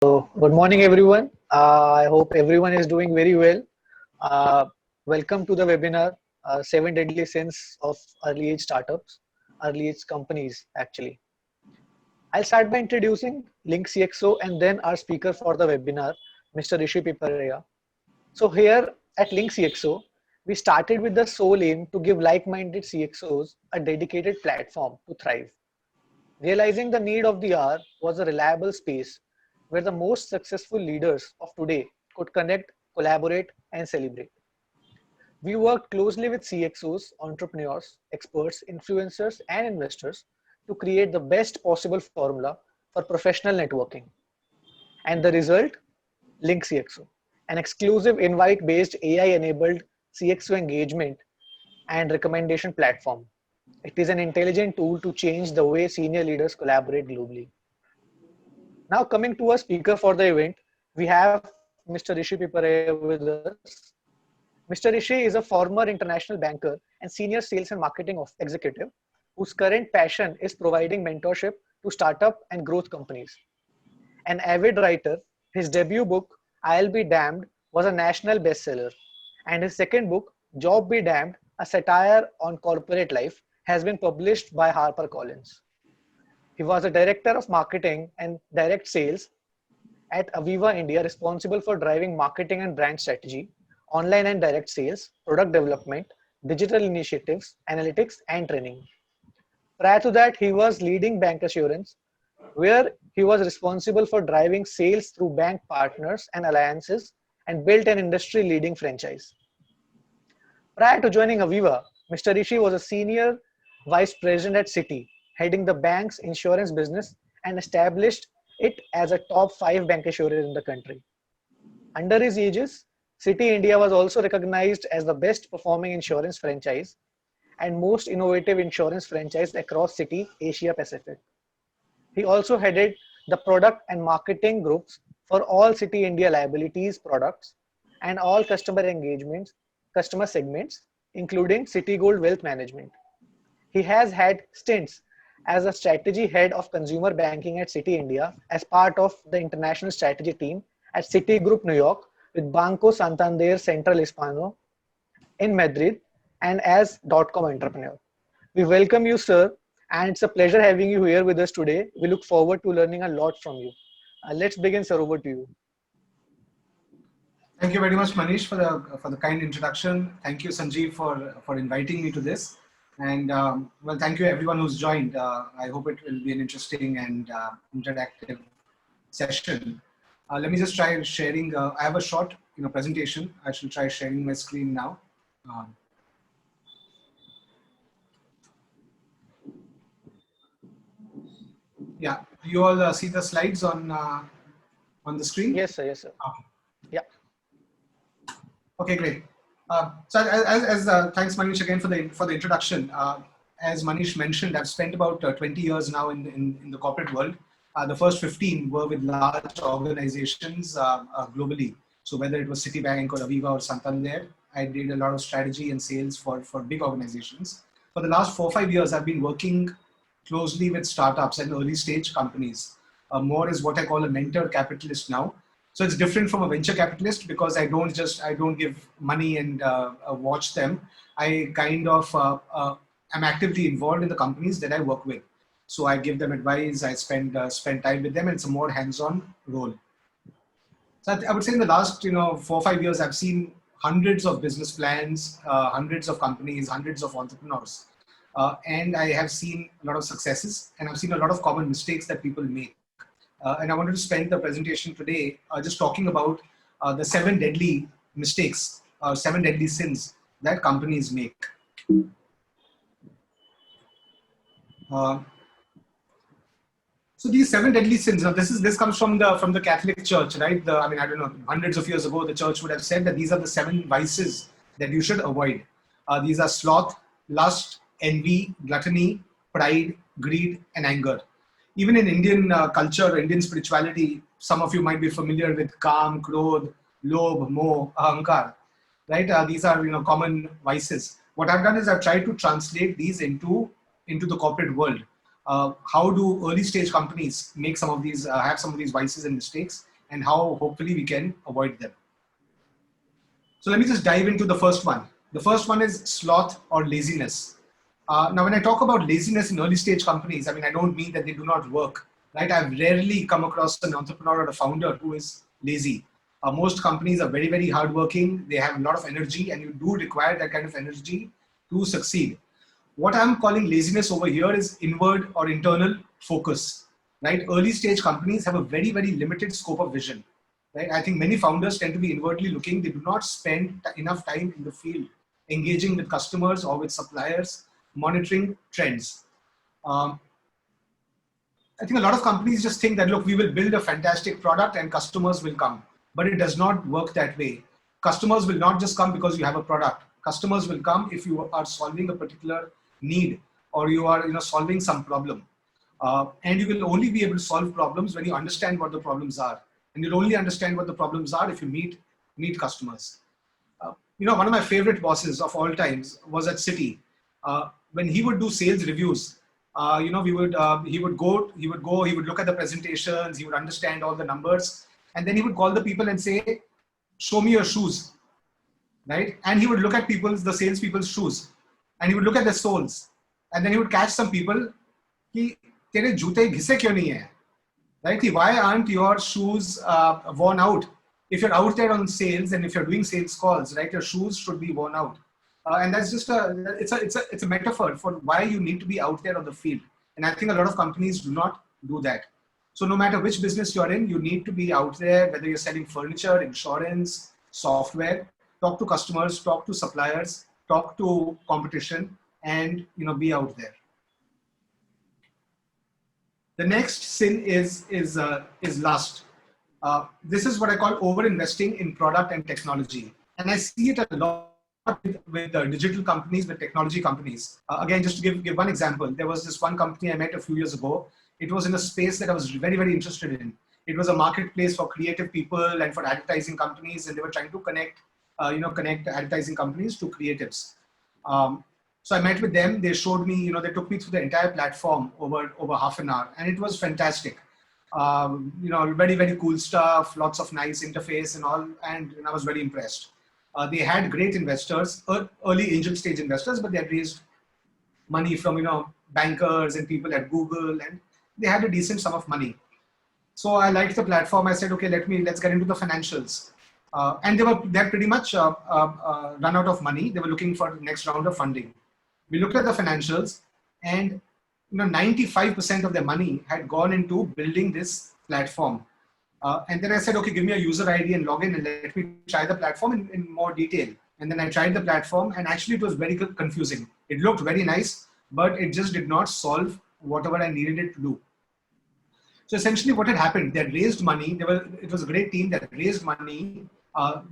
So, good morning, everyone. I hope everyone is doing very well. Uh, Welcome to the webinar, Seven Deadly Sins of Early Age Startups, Early Age Companies, actually. I'll start by introducing Link CXO and then our speaker for the webinar, Mr. Rishi Piparia. So, here at Link CXO, we started with the sole aim to give like minded CXOs a dedicated platform to thrive. Realizing the need of the hour was a reliable space where the most successful leaders of today could connect, collaborate, and celebrate. We worked closely with CXOs, entrepreneurs, experts, influencers, and investors to create the best possible formula for professional networking. And the result? Link CXO, an exclusive invite based AI enabled CXO engagement and recommendation platform. It is an intelligent tool to change the way senior leaders collaborate globally. Now, coming to a speaker for the event, we have Mr. Rishi Piparia with us. Mr. Rishi is a former international banker and senior sales and marketing executive whose current passion is providing mentorship to startup and growth companies. An avid writer, his debut book, I'll Be Damned, was a national bestseller, and his second book, Job Be Damned, a satire on corporate life, has been published by HarperCollins. He was a director of marketing and direct sales at Aviva India, responsible for driving marketing and brand strategy, online and direct sales, product development, digital initiatives, analytics, and training. Prior to that, he was leading bancassurance, where he was responsible for driving sales through bank partners and alliances and built an industry leading franchise. Prior to joining Aviva, Mr. Rishi was a senior vice president at Citi, heading the bank's insurance business and established it as a top 5 bancassurer in the country. Under his aegis, Citi India was also recognized as the best performing insurance franchise and most innovative insurance franchise across Citi Asia Pacific. He also headed the product and marketing groups for all Citi India liabilities products and all customer segments, including Citigold Wealth Management. He has had stints as a strategy head of consumer banking at Citi India as part of the international strategy team at Citigroup New York with Banco Santander Central Hispano in Madrid and as .com entrepreneur. We welcome you, sir, and it's a pleasure having you here with us today. We look forward to learning a lot from you. Let's begin, sir. Over to you. Thank you very much, Manish, for the kind introduction. Thank you, Sanjeev, for inviting me to this. And well, thank you everyone who's joined. I hope it will be an interesting and interactive session. Let me just try sharing. I have a short, presentation. I shall try sharing my screen now. Yeah, do you all see the slides on the screen? Yes, sir. Yes, sir. Okay. Yeah. Okay, great. So thanks Manish again for the introduction. As Manish mentioned, I've spent about 20 years now in the corporate world. The first 15 were with large organizations globally. So whether it was Citibank or Aviva or Santander, I did a lot of strategy and sales for big organizations. For the last 4 or 5 years, I've been working closely with startups and early stage companies. More is what I call a mentor capitalist now. So it's different from a venture capitalist because I don't give money and watch them. I kind of am actively involved in the companies that I work with. So I give them advice. I spend time with them, and it's a more hands-on role. So I would say in the last 4 or 5 years, I've seen hundreds of business plans, hundreds of companies, hundreds of entrepreneurs, and I have seen a lot of successes, and I've seen a lot of common mistakes that people make. And I wanted to spend the presentation today just talking about the 7 deadly mistakes, 7 deadly sins that companies make. So these 7 deadly sins. Now this comes from the Catholic Church, right? I don't know, hundreds of years ago, the church would have said that these are the 7 vices that you should avoid. These are sloth, lust, envy, gluttony, pride, greed, and anger. Even in Indian culture, Indian spirituality, some of you might be familiar with Kam, Krodh, Lobh, Moh, Ahankar, right? These are common vices. What I've done is I've tried to translate these into the corporate world. how do early stage companies make some of these, have some of these vices and mistakes, and how hopefully we can avoid them. So let me just dive into the first one. The first one is sloth or laziness. Now, when I talk about laziness in early stage companies, I mean, I don't mean that they do not work, right? I've rarely come across an entrepreneur or a founder who is lazy. Most companies are very, very hardworking. They have a lot of energy, and you do require that kind of energy to succeed. What I'm calling laziness over here is inward or internal focus, right? Early stage companies have a very, very limited scope of vision, right? I think many founders tend to be inwardly looking. They do not spend enough time in the field, engaging with customers or with suppliers, monitoring trends. Um, I think a lot of companies just think that, look, we will build a fantastic product and customers will come, but it does not work that way. Customers will not just come because you have a product. Customers will come if you are solving a particular need, or you are solving some problem. And you will only be able to solve problems when you understand what the problems are. And you'll only understand what the problems are if you meet customers. One of my favorite bosses of all times was at Citi. When he would do sales reviews, he would look at the presentations, he would understand all the numbers, and then he would call the people and say, "Show me your shoes," right? And he would look at the salespeople's shoes, and he would look at the soles, and then he would catch some people. कि तेरे जूते घिसे क्यों नहीं है? Right? Why aren't your shoes worn out? If you're out there on sales and if you're doing sales calls, right, your shoes should be worn out. And that's just it's a metaphor for why you need to be out there on the field. And I think a lot of companies do not do that. So no matter which business you're in, you need to be out there, whether you're selling furniture, insurance, software, talk to customers, talk to suppliers, talk to competition, and be out there. The next sin is lust. This is what I call over-investing in product and technology. And I see it a lot with digital companies, with technology companies. Again, just to give one example, there was this one company I met a few years ago. It was in a space that I was very, very interested in. It was a marketplace for creative people and for advertising companies, and they were trying to connect advertising companies to creatives. So I met with them. They showed me, they took me through the entire platform over half an hour, and it was fantastic. Very, very cool stuff, lots of nice interface and all, and I was very impressed. They had great investors, early angel stage investors, but they had raised money from bankers and people at Google, and they had a decent sum of money. So I liked the platform. I said, okay, let's get into the financials. And they're pretty much run out of money. They were looking for the next round of funding. We looked at the financials, and 95% of their money had gone into building this platform. And then I said, okay, give me a user ID and login and let me try the platform in more detail. And then I tried the platform, and actually it was very confusing. It looked very nice, but it just did not solve whatever I needed it to do. So essentially what had happened, they had raised money. It was a great team that raised money.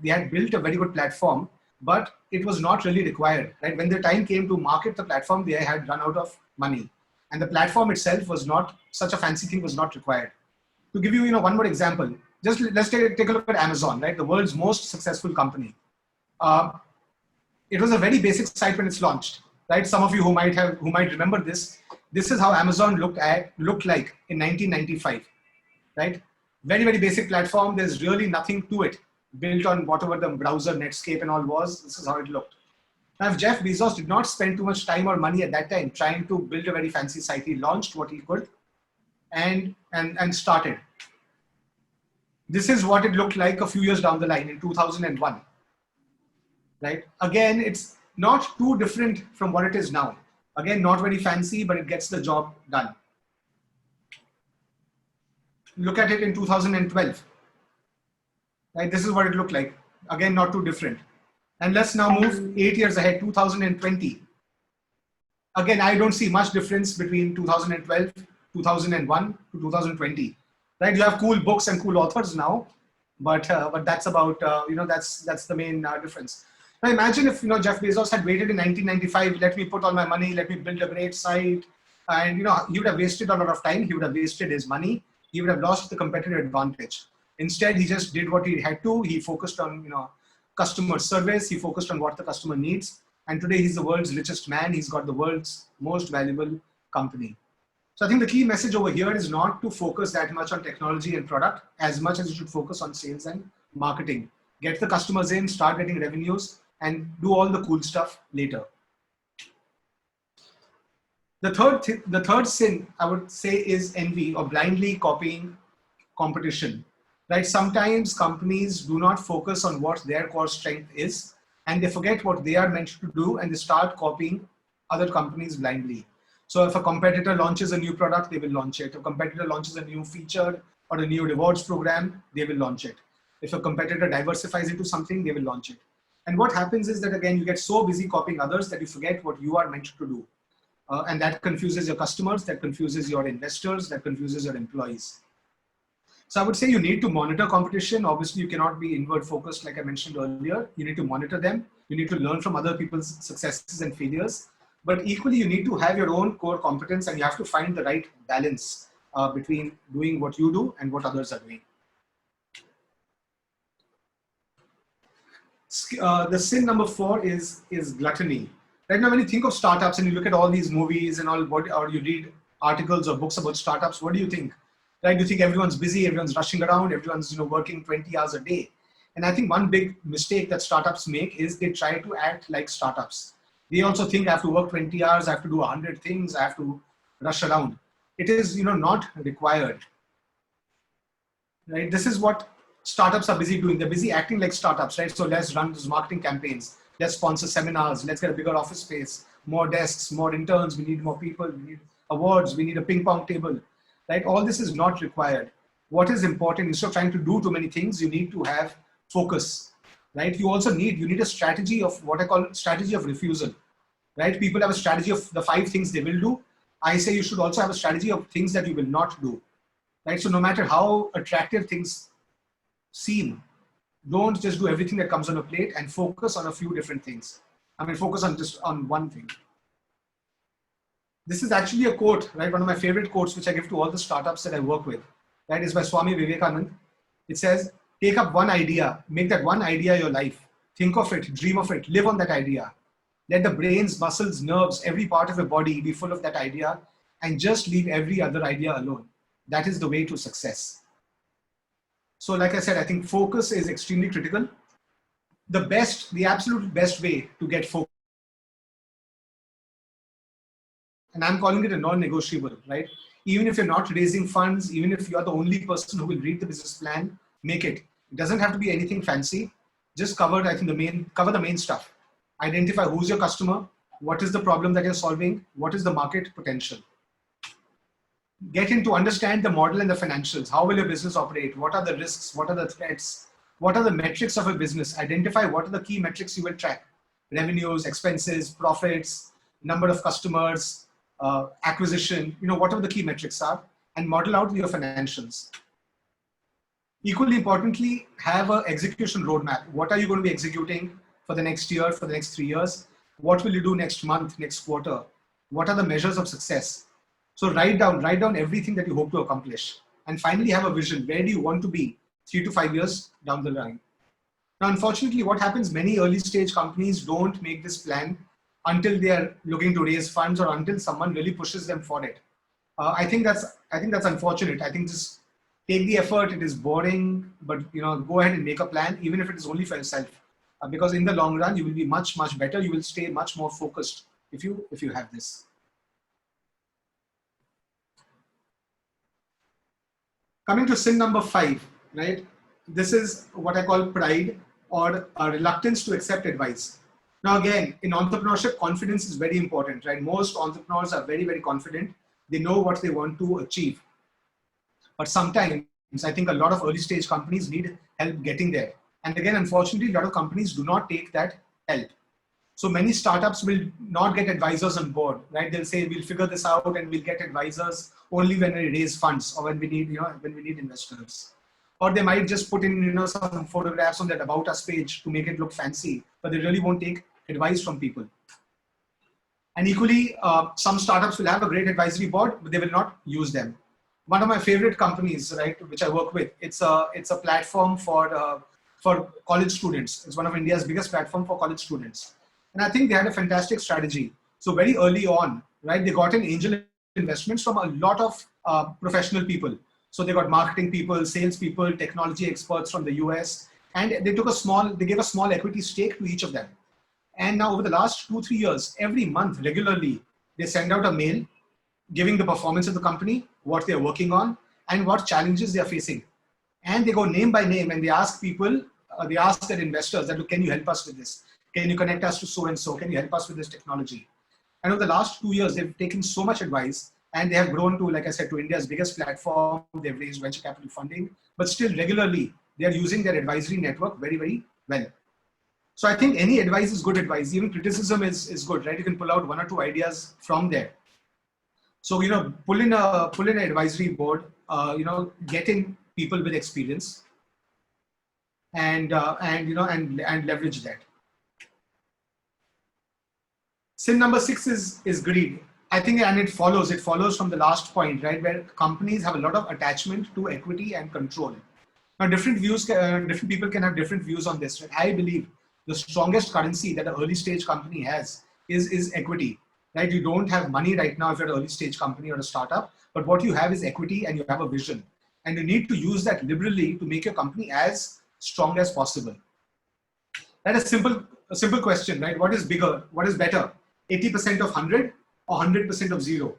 They had built a very good platform, but it was not really required, right? When the time came to market the platform, they had run out of money. And the platform itself was not, such a fancy thing was not required. To give you, one more example, just let's take a look at Amazon, right? The world's most successful company. It was a very basic site when it's launched, right? Some of you who might remember this. This is how Amazon looked like in 1995, right? Very, very basic platform. There's really nothing to it, built on whatever the browser Netscape and all was. This is how it looked. Now, if Jeff Bezos did not spend too much time or money at that time trying to build a very fancy site, he launched what he could and started. This is what it looked like a few years down the line in 2001, right? Again, it's not too different from what it is now. Again, not very fancy, but it gets the job done. Look at it in 2012, right? This is what it looked like. Again, not too different. And let's now move 8 years ahead, 2020. Again, I don't see much difference between 2012, 2001 to 2020, right? You have cool books and cool authors now, but that's about, that's the main difference. Now imagine if, Jeff Bezos had waited in 1995, let me put all my money, let me build a great site. And, he would have wasted a lot of time. He would have wasted his money. He would have lost the competitive advantage. Instead, he just did what he had to. He focused on, customer service. He focused on what the customer needs. And today he's the world's richest man. He's got the world's most valuable company. So I think the key message over here is not to focus that much on technology and product as much as you should focus on sales and marketing. Get the customers in, start getting revenues, and do all the cool stuff later. The third sin I would say is envy or blindly copying competition. Right? Sometimes companies do not focus on what their core strength is, and they forget what they are meant to do, and they start copying other companies blindly. So if a competitor launches a new product, they will launch it. If a competitor launches a new feature or a new rewards program, they will launch it. If a competitor diversifies into something, they will launch it. And what happens is that, again, you get so busy copying others that you forget what you are meant to do. And that confuses your customers, that confuses your investors, that confuses your employees. So I would say you need to monitor competition. Obviously, you cannot be inward focused like I mentioned earlier. You need to monitor them. You need to learn from other people's successes and failures. But equally, you need to have your own core competence, and you have to find the right balance between doing what you do and what others are doing. The sin number 4 is gluttony. Right now, when you think of startups and you look at all these movies and all, or you read articles or books about startups, what do you think? Right? You think everyone's busy, everyone's rushing around, everyone's working 20 hours a day. And I think one big mistake that startups make is they try to act like startups. They also think I have to work 20 hours, I have to do 100 things, I have to rush around. It is not required. Right? This is what startups are busy doing. They're busy acting like startups, right? So let's run those marketing campaigns. Let's sponsor seminars. Let's get a bigger office space, more desks, more interns. We need more people. We need awards. We need a ping pong table, right? All this is not required. What is important, instead of trying to do too many things, you need to have focus, right? You also need a strategy of what I call strategy of refusal, right? People have a strategy of the 5 things they will do. I say you should also have a strategy of things that you will not do, right? So no matter how attractive things seem, don't just do everything that comes on a plate, and focus on a few different things. I mean, focus on just on one thing. This is actually a quote, right? One of my favorite quotes, which I give to all the startups that I work with, that is by Swami Vivekanand. It says, take up one idea, make that one idea your life. Think of it, dream of it, live on that idea. Let the brains, muscles, nerves, every part of your body be full of that idea, and just leave every other idea alone. That is the way to success. So like I said, I think focus is extremely critical. The absolute best way to get focus, and I'm calling it a non-negotiable, right? Even if you're not raising funds, even if you're the only person who will read the business plan, make it. It doesn't have to be anything fancy. Just cover the main stuff. Identify who's your customer, what is the problem that you're solving, what is the market potential. Get in to understand the model and the financials. How will your business operate? What are the risks? What are the threats? What are the metrics of a business? Identify what are the key metrics you will track. Revenues, expenses, profits, number of customers, acquisition, whatever the key metrics are, and model out your financials. Equally importantly, have an execution roadmap. What are you going to be executing for the next year, for the next 3 years? What will you do next month, next quarter? What are the measures of success? So write down everything that you hope to accomplish. And finally, have a vision. Where do you want to be 3 to 5 years down the line? Now, unfortunately, what happens, many early stage companies don't make this plan until they are looking to raise funds, or until someone really pushes them for it. I think that's unfortunate. I think just take the effort. It is boring, but go ahead and make a plan, even if it is only for yourself. Because in the long run, you will be much, much better. You will stay much more focused if you have this. Coming to sin number 5, right? This is what I call pride, or a reluctance to accept advice. Now, again, in entrepreneurship, confidence is very important, right? Most entrepreneurs are very, very confident. They know what they want to achieve. But sometimes I think a lot of early stage companies need help getting there. And again, unfortunately, a lot of companies do not take that help. So many startups will not get advisors on board, right? They'll say, we'll figure this out and we'll get advisors only when we raise funds, or when we need investors. Or they might just put in, some photographs on that About Us page to make it look fancy, but they really won't take advice from people. And equally, some startups will have a great advisory board, but they will not use them. One of my favorite companies, right, which I work with, it's a platform for college students. It's one of India's biggest platform for college students. And I think they had a fantastic strategy. So very early on, right, they got an angel investments from a lot of professional people. So they got marketing people, sales people, technology experts from the US, and they gave a small equity stake to each of them. And now over the last 2-3 years, every month regularly, they send out a mail giving the performance of the company, what they're working on, and what challenges they're facing. And they go name by name and they ask people, they ask their investors that, look, can you help us with this? Can you connect us to so-and-so? Can you help us with this technology? And over the last 2 years, they've taken so much advice and they have grown to, like I said, to India's biggest platform. They've raised venture capital funding, but still regularly, they are using their advisory network very, very well. So I think any advice is good advice. Even criticism is good, right? You can pull out 1 or 2 ideas from there. So, pull in an advisory board, get in people with experience and leverage that. Sin number 6 is greed. I think, and it follows from the last point, right? Where companies have a lot of attachment to equity and control. Now, different people can have different views on this. Right? I believe the strongest currency that an early stage company has is equity, right? You don't have money right now if you're an early stage company or a startup, but what you have is equity and you have a vision. And you need to use that liberally to make your company as strong as possible. That is a simple question, right? What is bigger? What is better? 80% of 100 or 100% of 0?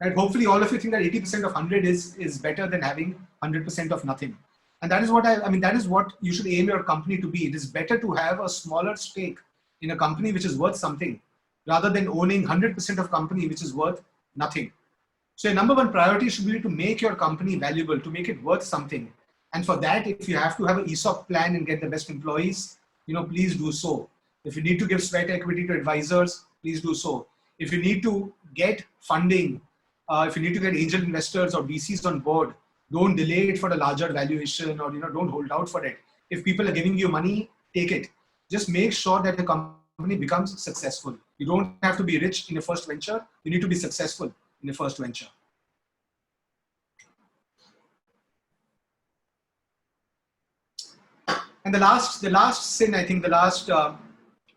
Right? Hopefully all of you think that 80% of 100 is better than having 100% of nothing. And that is what that is what you should aim your company to be. It is better to have a smaller stake in a company which is worth something rather than owning 100% of company which is worth nothing. So your number one priority should be to make your company valuable, to make it worth something. And for that, if you have to have an ESOP plan and get the best employees, please do so. If you need to give sweat equity to advisors, please do so. If you need to get funding, if you need to get angel investors or VCs on board, don't delay it for a larger valuation or don't hold out for it. If people are giving you money, take it. Just make sure that the company becomes successful. You don't have to be rich in your first venture. You need to be successful in your first venture. And the last sin, I think, the last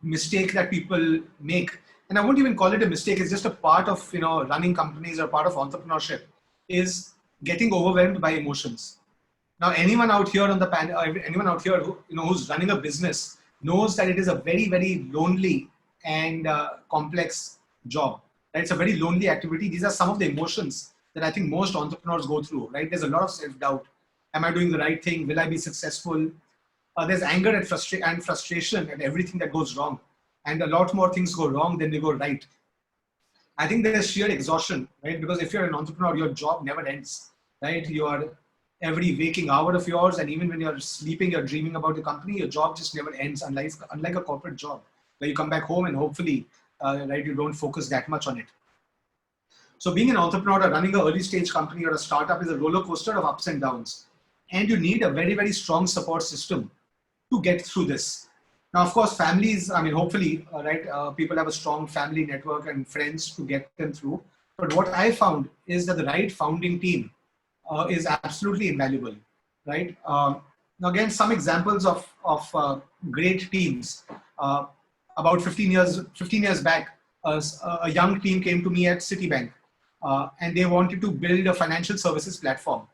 mistake that people make, and I won't even call it a mistake, it's just a part of running companies or part of entrepreneurship, is getting overwhelmed by emotions. Now, anyone out here on the panel, anyone out here who's running a business knows that it is a very, very lonely and complex job. Right? It's a very lonely activity. These are some of the emotions that I think most entrepreneurs go through. Right? There's a lot of self-doubt. Am I doing the right thing? Will I be successful? There's anger and frustration at everything that goes wrong. And a lot more things go wrong than they go right. I think there's sheer exhaustion, right? Because if you're an entrepreneur, your job never ends, right? You are every waking hour of yours, and even when you're sleeping, you're dreaming about the company, your job just never ends, unlike a corporate job, where you come back home and hopefully, right, you don't focus that much on it. So being an entrepreneur or running an early stage company or a startup is a roller coaster of ups and downs. And you need a very, very strong support system to get through this. Now, of course, families, hopefully, people have a strong family network and friends to get them through. But what I found is that the right founding team is absolutely invaluable, right? Now, again, some examples of great teams. About 15 years back, a young team came to me at Citibank, and they wanted to build a financial services platform.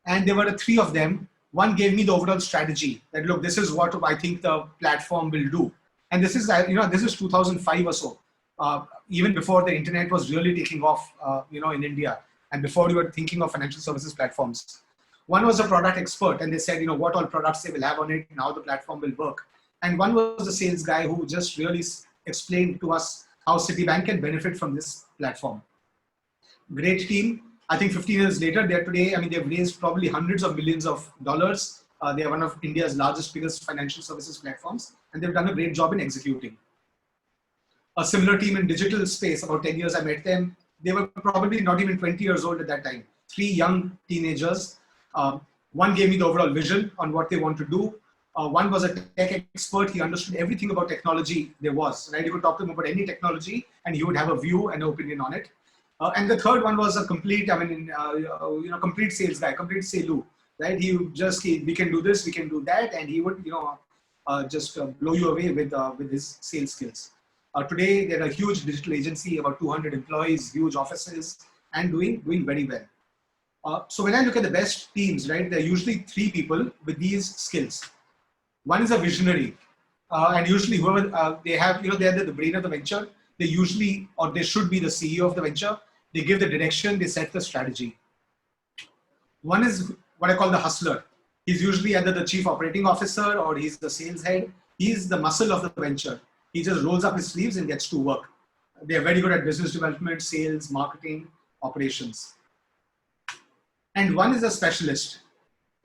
And there were 3 of them. One gave me the overall strategy that, look, this is what I think the platform will do. And this is, this is 2005 or so, even before the internet was really taking off, in India, and before we were thinking of financial services platforms. One was a product expert, and they said, what all products they will have on it and how the platform will work. And one was a sales guy who just really explained to us how Citibank can benefit from this platform. Great team. I think 15 years later, they've raised probably hundreds of millions of dollars. They are one of India's biggest financial services platforms, and they've done a great job in executing. A similar team in digital space, about 10 years I met them. They were probably not even 20 years old at that time. 3 young teenagers. One gave me the overall vision on what they want to do. One was a tech expert. He understood everything about technology there was. Right? You could talk to him about any technology, and he would have a view and an opinion on it. And the third one was a complete, complete sales guy, complete sales, right? We can do this, we can do that, and he would, just blow you away with his sales skills. Today, they're a huge digital agency, about 200 employees, huge offices, and doing very well. So when I look at the best teams, right, there are usually three people with these skills. One is a visionary, and usually whoever they have, they're the brain of the venture. They usually, or they should be the CEO of the venture. They give the direction, they set the strategy. One is what I call the hustler. He's usually either the chief operating officer or he's the sales head. He's the muscle of the venture. He just rolls up his sleeves and gets to work. They're very good at business development, sales, marketing, operations. And one is a specialist,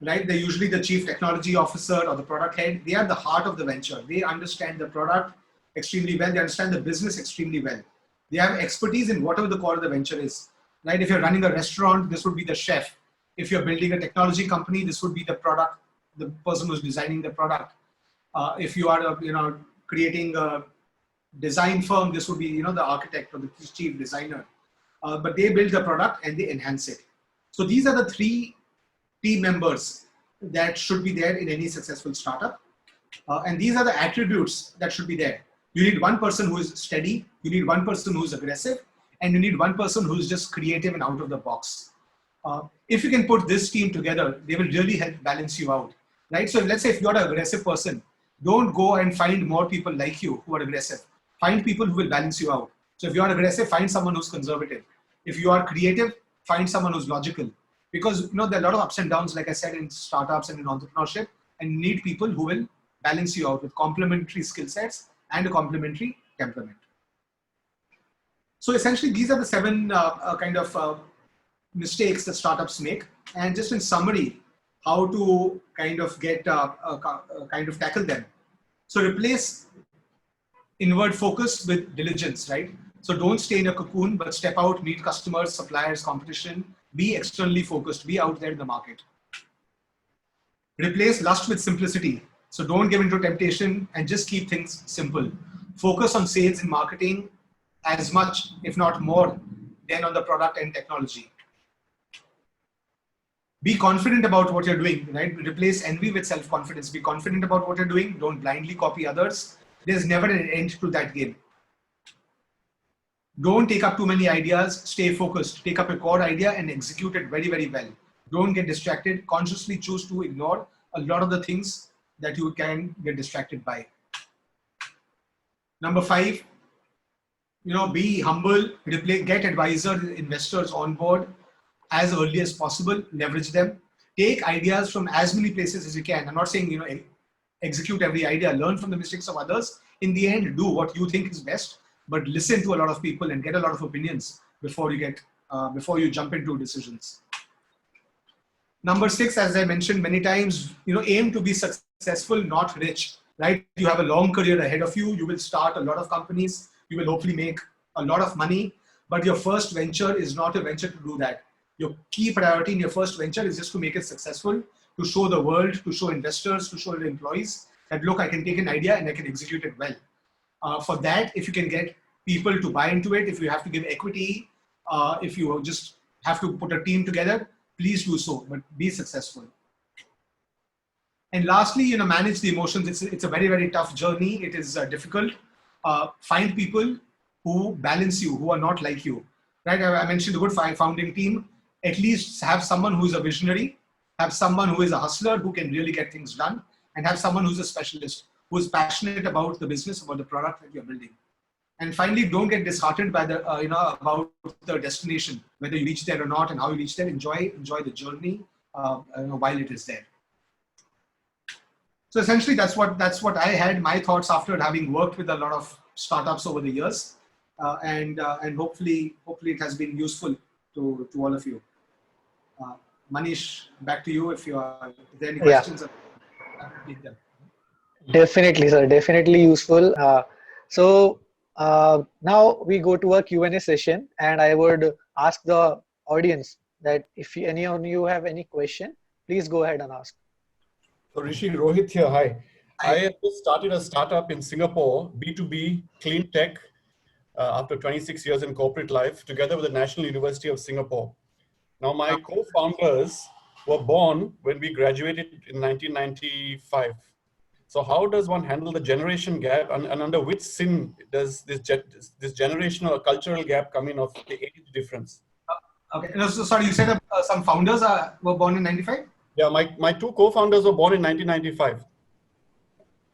right? They're usually the chief technology officer or the product head. They are the heart of the venture. They understand the product extremely well. They understand the business extremely well. They have expertise in whatever the core of the venture is, right? If you're running a restaurant, this would be the chef. If you're building a technology company, this would be the product, the person who's designing the product. If you are, creating a design firm, this would be, the architect or the chief designer. But they build the product and they enhance it. So these are the three team members that should be there in any successful startup. And these are the attributes that should be there. You need one person who is steady, you need one person who is aggressive, and you need one person who is just creative and out of the box. If you can put this team together, they will really help balance you out, right? So let's say if you're an aggressive person, don't go and find more people like you who are aggressive. Find people who will balance you out. So if you are aggressive, find someone who's conservative. If you are creative, find someone who's logical. Because there are a lot of ups and downs, like I said, in startups and in entrepreneurship, and you need people who will balance you out with complementary skill sets and a complementary temperament. So essentially, these are the seven mistakes that startups make. And just in summary, how to kind of tackle them. So replace inward focus with diligence, right? So don't stay in a cocoon, but step out, meet customers, suppliers, competition, be externally focused, be out there in the market. Replace lust with simplicity. So don't give into temptation and just keep things simple. Focus on sales and marketing as much, if not more, than on the product and technology. Be confident about what you're doing, right? Replace envy with self-confidence. Be confident about what you're doing. Don't blindly copy others. There's never an end to that game. Don't take up too many ideas. Stay focused. Take up a core idea and execute it very, very well. Don't get distracted. Consciously choose to ignore a lot of the things that you can get distracted by. Number 5, be humble. Get advisors, investors on board as early as possible. Leverage them. Take ideas from as many places as you can. I'm not saying, execute every idea. Learn from the mistakes of others. In the end, do what you think is best, but listen to a lot of people and get a lot of opinions before you jump into decisions. Number 6, as I mentioned many times, aim to be successful, not rich, right? You have a long career ahead of you. You will start a lot of companies. You will hopefully make a lot of money, but your first venture is not a venture to do that. Your key priority in your first venture is just to make it successful, to show the world, to show investors, to show the employees that, look, I can take an idea and I can execute it well. For that, if you can get people to buy into it, if you have to give equity, if you just have to put a team together, please do so, but be successful. And lastly, manage the emotions. It's a very, very tough journey. It is difficult. Find people who balance you, who are not like you, right? I mentioned the good founding team. At least have someone who is a visionary, have someone who is a hustler, who can really get things done, and have someone who's a specialist, who is passionate about the business, about the product that you're building. And finally, don't get disheartened by about the destination, whether you reach there or not, and how you reach there. Enjoy the journey while it is there. So essentially, that's what I had my thoughts after having worked with a lot of startups over the years, and hopefully it has been useful to all of you. Manish, back to you. If there are any questions, I will take them. Definitely, sir. Definitely useful. So now we go to a Q&A session, and I would ask the audience that if any of you have any question, please go ahead and ask. So Rishi, Rohit here. Hi. I have just started a startup in Singapore, B2B clean tech, after 26 years in corporate life, together with the National University of Singapore. Now, my co-founders were born when we graduated in 1995. So how does one handle the generation gap, and under which sin does this generational or cultural gap come in of the age difference? Okay. No, so sorry, you said some founders were born in 95? Yeah, my two co-founders were born in 1995.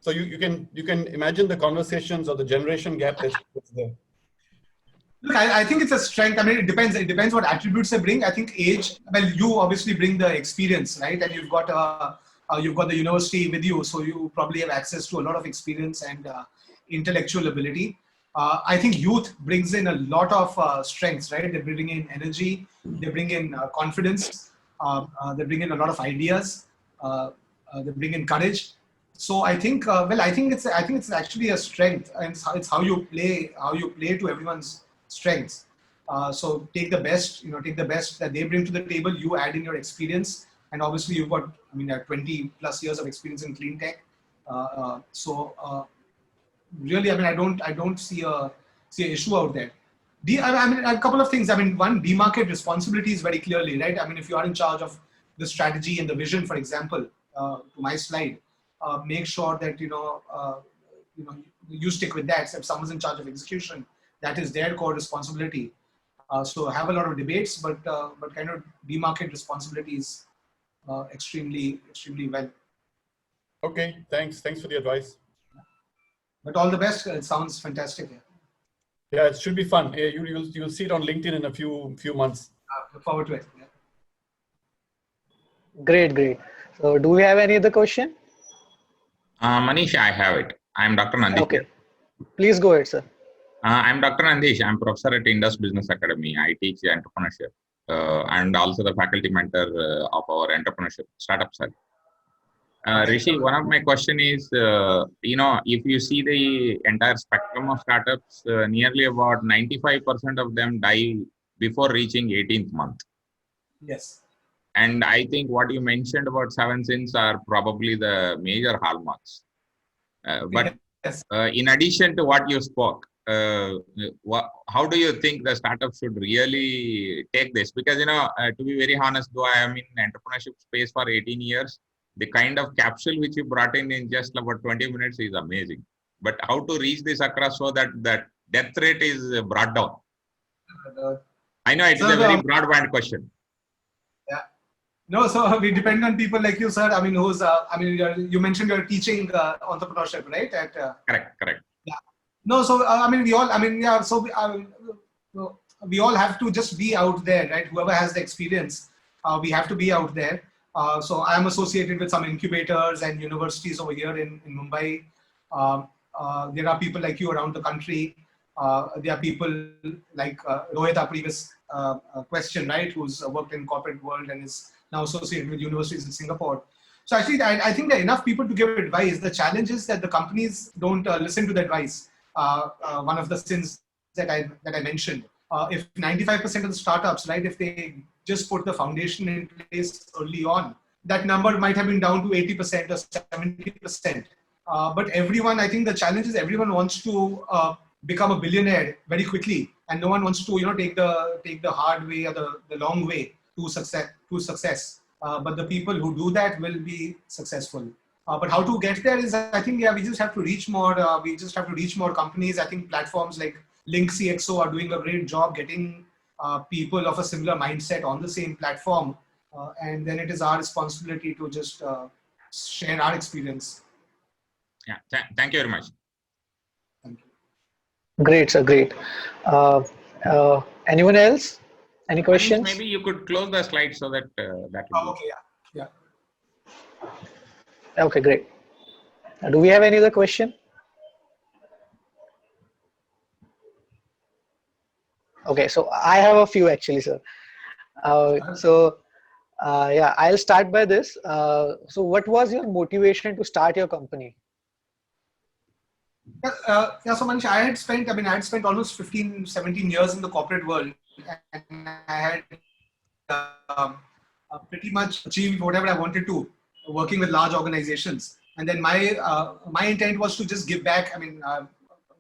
So you can imagine the conversations or the generation gap that's there. Look, I think it's a strength. I mean, it depends. It depends what attributes they bring. I think age. Well, you obviously bring the experience, right? And you've got the university with you, so you probably have access to a lot of experience and intellectual ability. I think youth brings in a lot of strengths, right? They bring in energy, they bring in confidence, they bring in a lot of ideas, they bring in courage. So I think, I think it's actually a strength, and it's how you play to everyone's strengths. So take the best, take the best that they bring to the table. You add in your experience, and obviously you've got, 20 plus years of experience in clean tech. Really, I don't see a issue out there. A couple of things. One, demarcate responsibilities very clearly, right? If you are in charge of the strategy and the vision, for example, to my slide, make sure that you stick with that. So if someone's in charge of execution, that is their core responsibility. So have a lot of debates, but kind of demarcate responsibilities extremely well. Okay, thanks for the advice. But all the best. It sounds fantastic. Yeah, it should be fun. You'll see it on LinkedIn in a few months. Look forward to it. Yeah. Great. So do we have any other question? Manish, I have it. I'm Dr. Nandish. Okay. Please go ahead, sir. I'm Dr. Nandish. I'm professor at Indus Business Academy. I teach entrepreneurship and also the faculty mentor of our entrepreneurship startup cell. Rishi, one of my question is, if you see the entire spectrum of startups, nearly about 95% of them die before reaching 18th month. Yes. And I think what you mentioned about 7 sins are probably the major hallmarks. But yes. In addition to what you spoke, how do you think the startup should really take this? Because, to be very honest, though I am in entrepreneurship space for 18 years, the kind of capsule which you brought in just about 20 minutes is amazing. But how to reach this across so that that death rate is brought down? I know it is a very broadband question. Yeah. No, so we depend on people like you, sir. Who's you mentioned you're teaching entrepreneurship, right? Correct. Yeah. No, so we all have to just be out there, right? Whoever has the experience, we have to be out there. So I'm associated with some incubators and universities over here in Mumbai. There are people like you around the country. There are people like Rohit, our previous question, right? Who's worked in corporate world and is now associated with universities in Singapore. So actually, I think there are enough people to give advice. The challenge is that the companies don't listen to the advice. One of the sins that I mentioned. If 95% of the startups, right, if they just put the foundation in place early on, that number might have been down to 80% or 70%. But everyone, I think the challenge is everyone wants to become a billionaire very quickly, and no one wants to, take the hard way or the long way to success. But the people who do that will be successful. But how to get there is, I think, we just have to reach more. We just have to reach more companies. I think platforms like LinkCXO are doing a great job getting people of a similar mindset on the same platform, and then it is our responsibility to just share our experience. Yeah, thank you very much. Thank you. Great, sir. Great. Anyone else? Any questions? Maybe you could close the slide so that that. Okay. Yeah. Okay, great. Do we have any other question? Okay, so I have a few actually, sir. I'll start by this. So what was your motivation to start your company? So Manish, I had spent almost 15, 17 years in the corporate world, and I had pretty much achieved whatever I wanted to, working with large organizations. And then my intent was to just give back.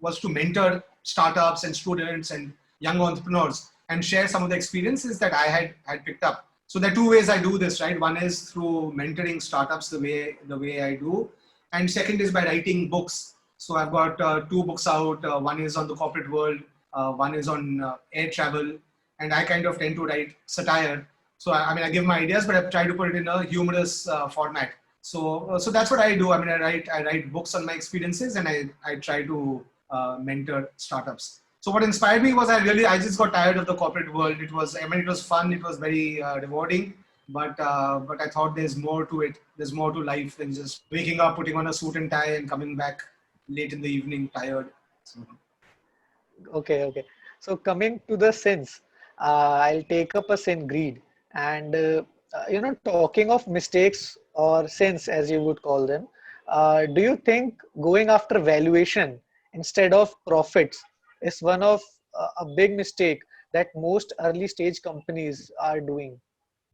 Was to mentor startups and students and young entrepreneurs and share some of the experiences that I had picked up. So there are two ways I do this, right? One is through mentoring startups the way I do, and second is by writing books. So I've got 2 books out. One is on the corporate world, one is on air travel, and I kind of tend to write satire. So I mean, I give my ideas, but I try to put it in a humorous format. So that's what I do. I mean, I write books on my experiences, and I try to mentor startups. So what inspired me was I just got tired of the corporate world. It was fun. It was very rewarding, but I thought there's more to it. There's more to life than just waking up, putting on a suit and tie, and coming back late in the evening tired. So, Okay. So coming to the sins, I'll take up a sin, greed, and talking of mistakes or sins, as you would call them. Do you think going after valuation instead of profits is one of a big mistake that most early stage companies are doing?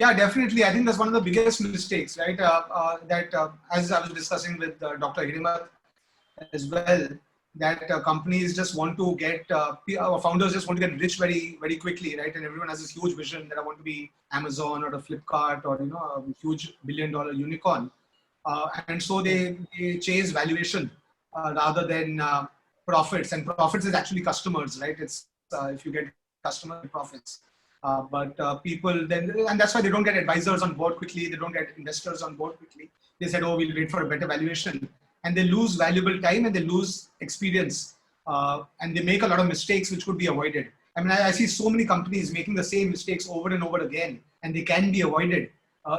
yeah, definitely. I think that's one of the biggest mistakes, right? As I was discussing with Dr. Hirimat as well, that companies just want to get, founders just want to get rich very, very quickly, right? And everyone has this huge vision that I want to be Amazon or a Flipkart or, a huge billion-dollar unicorn. And so they chase valuation rather than profits. And profits is actually customers, right? It's if you get customer profits. But people then, and that's why they don't get advisors on board quickly. They don't get investors on board quickly. They said, oh, we'll wait for a better valuation. And they lose valuable time and they lose experience. And they make a lot of mistakes which could be avoided. I mean, I see so many companies making the same mistakes over and over again, and they can be avoided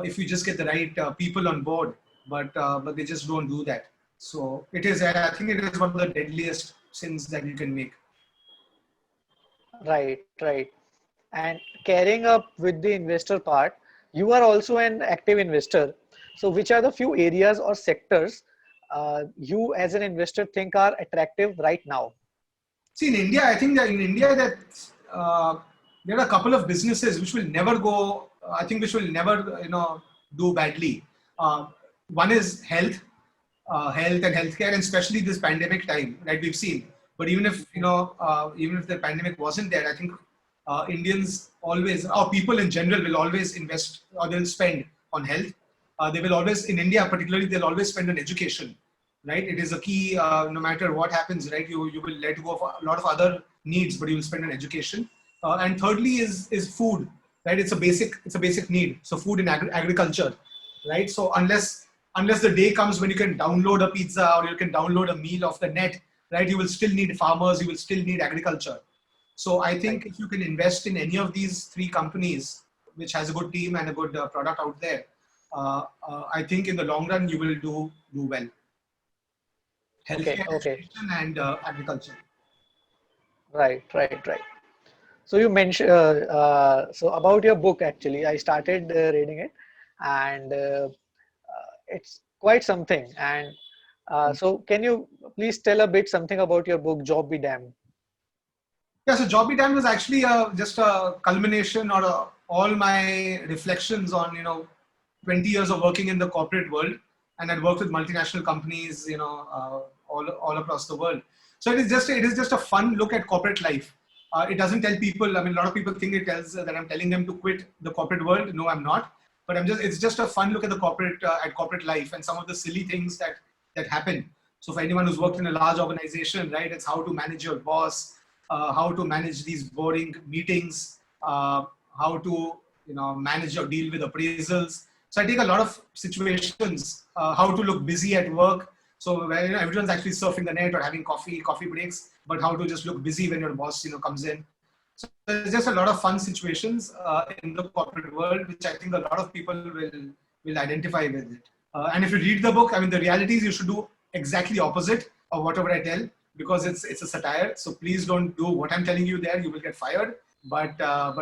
if you just get the right people on board. But they just don't do that. So it is, I think it is one of the deadliest sins that you can make. Right. And carrying up with the investor part, you are also an active investor. So which are the few areas or sectors you as an investor think are attractive right now? See, in India, I think that in India that there are a couple of businesses which will never go, which will never, do badly. One is health and healthcare, and especially this pandemic time, right? We've seen. But even if even if the pandemic wasn't there, I think Indians always, or people in general, will always invest or they'll spend on health. They will always, in India particularly, they'll always spend on education, right? It is a key. No matter what happens, right? You will let go of a lot of other needs, but you will spend on education. And thirdly is food, right? It's a basic need. So food and agriculture, right? So unless the day comes when you can download a pizza or you can download a meal off the net, right? You will still need farmers, you will still need agriculture. So I think if you can invest in any of these three companies, which has a good team and a good product out there, I think in the long run, you will do well. Healthcare, education, and agriculture. Right. So you mentioned, so about your book, actually, I started reading it, and it's quite something. And so can you please tell a bit something about your book, Job Be Damned? Yeah, so Job Be Damned was actually just a culmination or all my reflections on, 20 years of working in the corporate world, and I'd worked with multinational companies, all across the world. So it is just a fun look at corporate life. It doesn't tell people, I mean, a lot of people think it tells that I'm telling them to quit the corporate world. No, I'm not. But it's just a fun look at the corporate life and some of the silly things that happen. So for anyone who's worked in a large organization, right, it's how to manage your boss, how to manage these boring meetings, how to manage or deal with appraisals. So I take a lot of situations, how to look busy at work. So where everyone's actually surfing the net or having coffee breaks, but how to just look busy when your boss comes in. So there's just a lot of fun situations in the corporate world, which I think a lot of people will identify with it. And if you read the book, I mean, the reality is you should do exactly opposite of whatever I tell, because it's a satire. So please don't do what I'm telling you there. You will get fired. But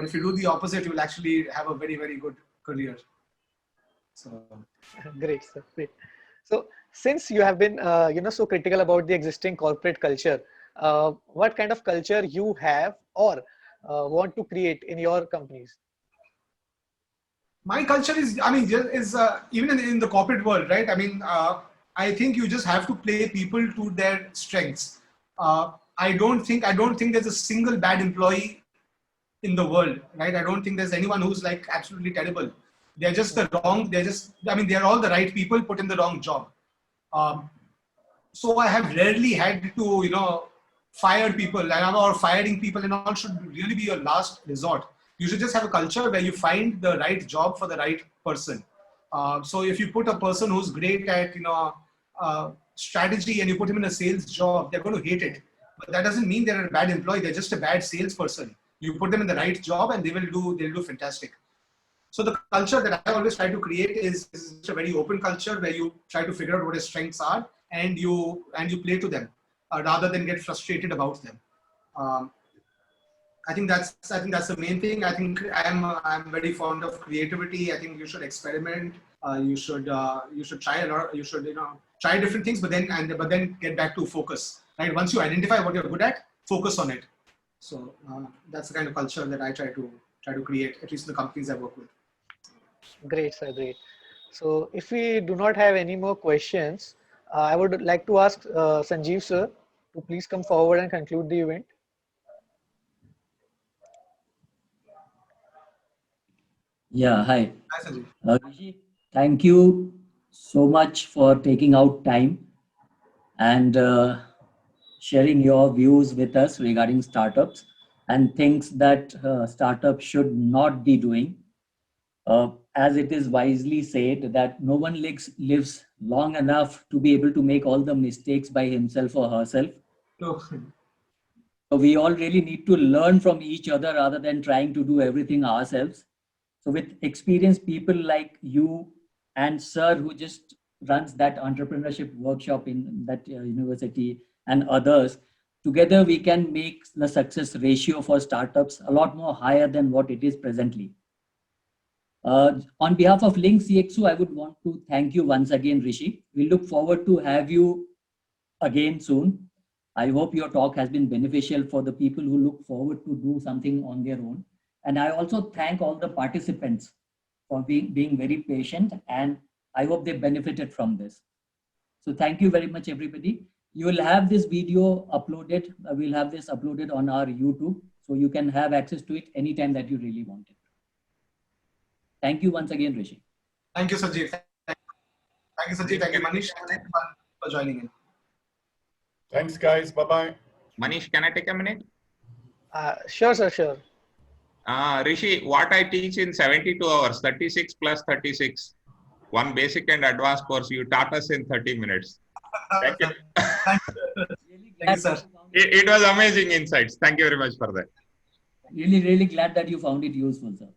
if you do the opposite, you will actually have a very, very good career. So Great, sir. Great. So since you have been, so critical about the existing corporate culture, what kind of culture you have or want to create in your companies? My culture is, I mean, even in the corporate world, right? I mean, I think you just have to play people to their strengths. I don't think there's a single bad employee in the world, right? I don't think there's anyone who's like absolutely terrible. They're just they're all the right people put in the wrong job. So I have rarely had to, fire people, or firing people and all should really be your last resort. You should just have a culture where you find the right job for the right person. So if you put a person who's great at strategy and you put him in a sales job, they're going to hate it. But that doesn't mean they're a bad employee. They're just a bad salesperson. You put them in the right job and they'll do fantastic. So the culture that I always try to create is a very open culture where you try to figure out what his strengths are and you play to them rather than get frustrated about them. I think that's the main thing. I think I'm very fond of creativity. I think you should experiment. You should try a lot. You should try different things, but then get back to focus. Right. Once you identify what you're good at, focus on it. So that's the kind of culture that I try to create, at least in the companies I work with. Great, sir. Great. So if we do not have any more questions, I would like to ask Sanjeev sir to please come forward and conclude the event. Yeah, hi. Hi, Sanjeev. Rishi, thank you so much for taking out time and sharing your views with us regarding startups and things that startups should not be doing. As it is wisely said that no one lives long enough to be able to make all the mistakes by himself or herself. So, So we all really need to learn from each other rather than trying to do everything ourselves. So with experienced people like you and sir who just runs that entrepreneurship workshop in that university and others, together we can make the success ratio for startups a lot more higher than what it is presently. On behalf of Link CXO, I would want to thank you once again, Rishi. We look forward to have you again soon. I hope your talk has been beneficial for the people who look forward to do something on their own. And I also thank all the participants for being very patient, and I hope they benefited from this. So thank you very much, everybody. You will have this video uploaded. We'll have this uploaded on our YouTube, so you can have access to it anytime that you really want it. Thank you once again, Rishi. thank you, Sanjeev. Thank you, Sanjeev. Thank you, Manish, and everyone for joining in. Thanks, guys. Bye-bye. Manish, can I take a minute? Sure, sir. Sure. Rishi, what I teach in 72 hours, 36 plus 36, one basic and advanced course, you taught us in 30 minutes. Thank you. Thank you, sir. It was amazing insights. Thank you very much for that. Really glad that you found it useful, sir.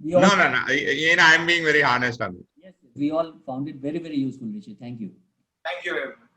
No. I'm being very honest on it. Yes, we all found it very useful, Rishi. Thank you. Thank you, everyone.